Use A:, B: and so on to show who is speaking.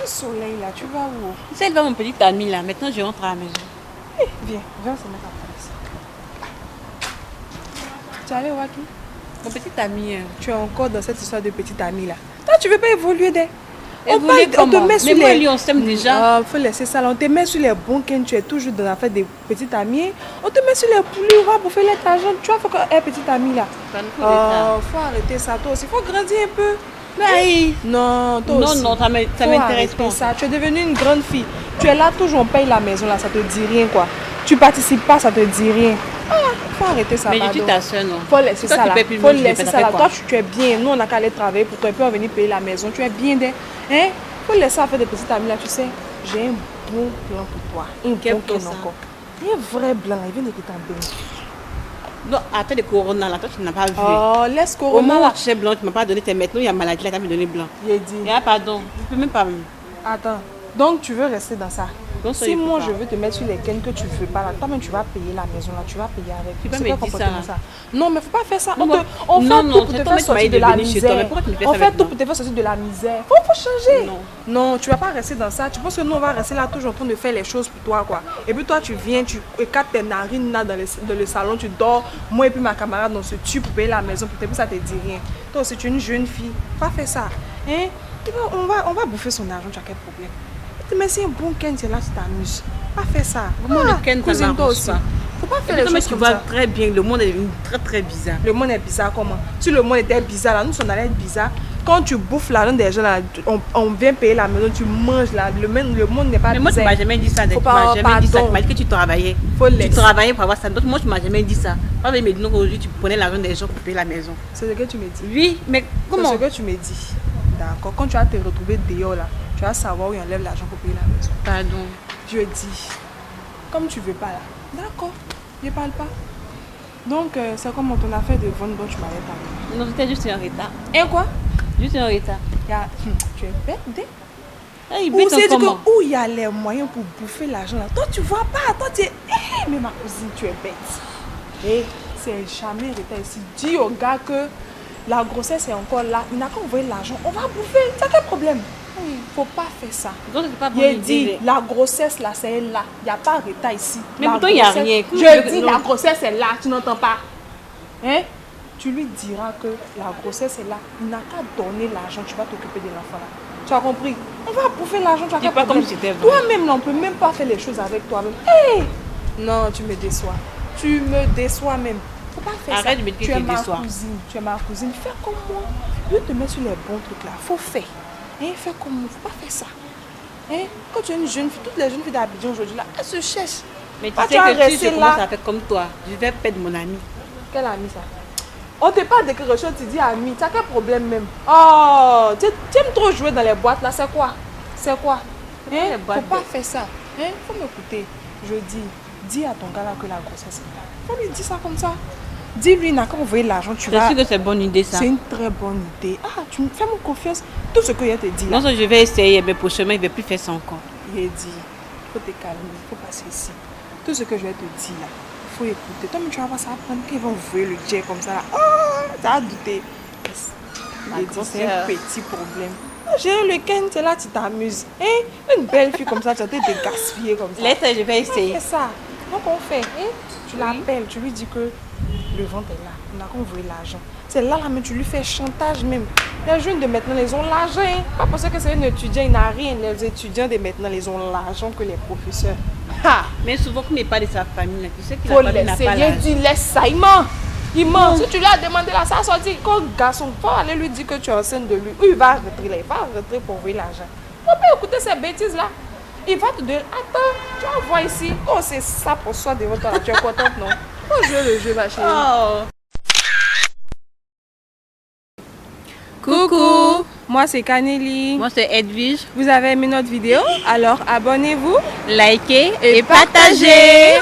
A: soleil là, tu vas où?
B: C'est là mon petit ami là, maintenant je rentre à la maison.
A: Viens, viens se mettre à place. Tu es allé voir qui?
B: Mon petit ami.
A: Tu es encore dans cette histoire de petit ami là. Toi, tu veux pas évoluer dès.
B: On te met sur
A: les...
B: lui, on s'aime déjà.
A: Faut laisser ça là. On te met sur les bons quand tu es toujours dans l'affaire des petits amis. On te met sur les poulies, on va bouffer les argent. Tu vois, faut que petit ami là. Faut arrêter ça toi aussi. Faut grandir un peu.
B: Mais
A: non, toi aussi.
B: Non, ça m'intéresse pas.
A: Ça. Tu es devenue une grande fille. Tu es là toujours, on paye la maison là, ça te dit rien quoi. Tu participes pas, ça te dit rien. Faut arrêter ça.
B: Mais je suis ta soeur, non?
A: Faut laisser ça là. Faut laisser ça là. Toi, tu es bien. Nous, on n'a qu'à aller travailler pour toi. Et puis, on va venir payer la maison. Tu es bien. Hein? Faut laisser ça faire des petits amis là. Tu sais, j'ai un bon plan pour toi. Un bon plan encore. Il y a un vrai blanc là. Il vient de t'embêter.
B: Non, attends le corona là. Toi, tu n'as pas vu.
A: Oh, laisse corona.
B: Au moment où tu es blanc, tu ne m'as pas donné tes maintenant. Il y a maladie là, tu m'as donné blanc.
A: J'ai dit.
B: Il y a pardon. Je peux même pas.
A: Attends. Donc, tu veux rester dans ça?
B: Donc,
A: si moi je veux te mettre sur les cannes que tu ne veux pas là, toi-même tu vas payer la maison là, tu vas payer avec.
B: Tu peux me dire ça.
A: Non, mais faut pas faire ça.
B: On
A: fait tout pour te faire sortir de la misère. On fait tout pour te faire sortir de la misère. Faut changer. Non, tu vas pas rester dans ça. Tu penses que nous on va rester là toujours en train de faire les choses pour toi quoi. Et puis toi tu viens, tu écartes tes narines là dans le salon, tu dors. Moi et puis ma camarade on se tue pour payer la maison pour te dire ça te dit rien. Toi aussi tu es une jeune fille. Pas faire ça. Hein? On va bouffer son argent, tu as quel problème? Mais c'est un bon Ken, c'est là tu t'amuses. Pas faire ça.
B: Comment le Ken ça marche aussi?
A: Faut pas faire les choses
B: tu
A: comme
B: vois
A: ça.
B: très bien, le monde est très très bizarre.
A: Le monde est bizarre comment? Si le monde était bizarre là, nous on allait être bizarre. Quand tu bouffes l'argent des gens là, on vient payer la maison, tu manges là, le monde n'est pas bizarre.
B: Mais moi tu m'as jamais dit ça, tu m'as jamais dit ça, tu m'as dit que tu travaillais. Tu travaillais pour avoir ça, donc moi tu m'as jamais dit ça. Pas me dire qu'aujourd'hui tu prenais l'argent des gens pour payer la maison.
A: C'est ce que tu me dis?
B: Oui, mais comment?
A: C'est ce que tu me dis. D'accord, quand tu vas te retrouver dehors là, tu vas savoir où il enlève l'argent pour payer la maison.
B: Pardon.
A: Je dis, comme tu veux pas là. D'accord, je parle pas. Donc, c'est comme ton affaire de vendre dont tu m'avais parlé.
B: Non, j'étais juste en retard.
A: Et quoi?
B: Juste en retard.
A: Tu es bête,
B: Où c'est
A: où il y a les moyens pour bouffer l'argent là. Toi, tu vois pas. Toi, tu es... mais ma cousine, tu es bête. C'est jamais retard ici. Dis au gars que la grossesse est encore là. Il n'a qu'à envoyer l'argent. On va bouffer. C'est quel problème? Faut pas faire ça.
B: Donc, c'est pas bon.
A: Il dit, la grossesse là, c'est là. Il n'y a pas de retard ici.
B: Mais pourtant, il n'y a rien.
A: Je dis, la grossesse est là. Tu n'entends pas? Hein? Tu lui diras que la grossesse est là. Il n'a qu'à donner l'argent. Tu vas t'occuper de l'enfant là. Tu as compris? On va bouffer l'argent. Tu as pas
B: comme si c'était vrai.
A: Toi-même, on ne peut même pas faire les choses avec toi-même. Non, tu me déçois. Tu me déçois même. Faut pas faire
B: Arrête
A: ça.
B: de me dire que
A: tu es ma
B: déçois.
A: cousine. Tu es ma cousine. Fais comme moi. Je te mets sur les bons trucs là. Faut faire. Fais comme moi. Faut pas faire ça. Quand tu es une jeune fille, toutes les jeunes filles d'Abidjan aujourd'hui là, elles se cherchent.
B: Mais tu sais que si je commence à faire comme toi, je vais perdre mon ami.
A: Quel ami ça? On te parle de quelque chose, tu dis ami. Tu as quel problème même? Oh, tu aimes trop jouer dans les boîtes là, c'est quoi? C'est quoi? Faut pas faire ça. Faut m'écouter. Je dis à ton gars là que la grossesse est là. Faut lui dire ça comme ça. Dis-lui, il n'a qu'à envoyer l'argent, tu vas...
B: Je suis que c'est une bonne idée ça.
A: C'est une très bonne idée. Tu me fais mon confiance. Tout ce que je te dis là.
B: Non, je vais essayer, mais prochainement, il ne va plus faire ça encore.
A: Il dit, il faut te calmer, il faut passer ici. Tout ce que je vais te dire là, il faut écouter. Toi, mais tu vas voir ça apprendre qu'ils vont ouvrir le jet comme ça là. Oh, tu as douté. Il dit, c'est un petit problème. J'ai le week-end, c'est là, tu t'amuses. Une belle fille comme ça, tu vas te gaspiller comme ça.
B: Laisse, je vais essayer.
A: C'est ça. Donc on fait. Tu l'appelles, tu lui dis que le ventre est là. On a qu'à ouvrir l'argent. C'est là, mais tu lui fais chantage même. Les jeunes de maintenant, ils ont l'argent. Pas parce que c'est un étudiant, il n'a rien. Les étudiants de maintenant, ils ont l'argent que les professeurs.
B: Mais souvent, comme il parle de sa famille, tu sais qu'il
A: n'a pas l'argent. Il dit, laisse ça, il ment. Il ment. Si tu lui as demandé là, ça sorti. Quand garçon, faut aller lui dire que tu es enceinte de lui. Ou il va rentrer là, il va rentrer pour ouvrir l'argent. Faut pas écouter ces bêtises là. Il va te dire, attends, tu vas voir ici. Oh, c'est ça pour soi devant toi là. Tu es contente, non? Oh, jouer le jeu, ma chérie.
B: Oh.
A: Coucou, moi c'est Kaneli.
B: Moi c'est Edwige.
A: Vous avez aimé notre vidéo? Alors abonnez-vous,
B: likez
A: et partagez.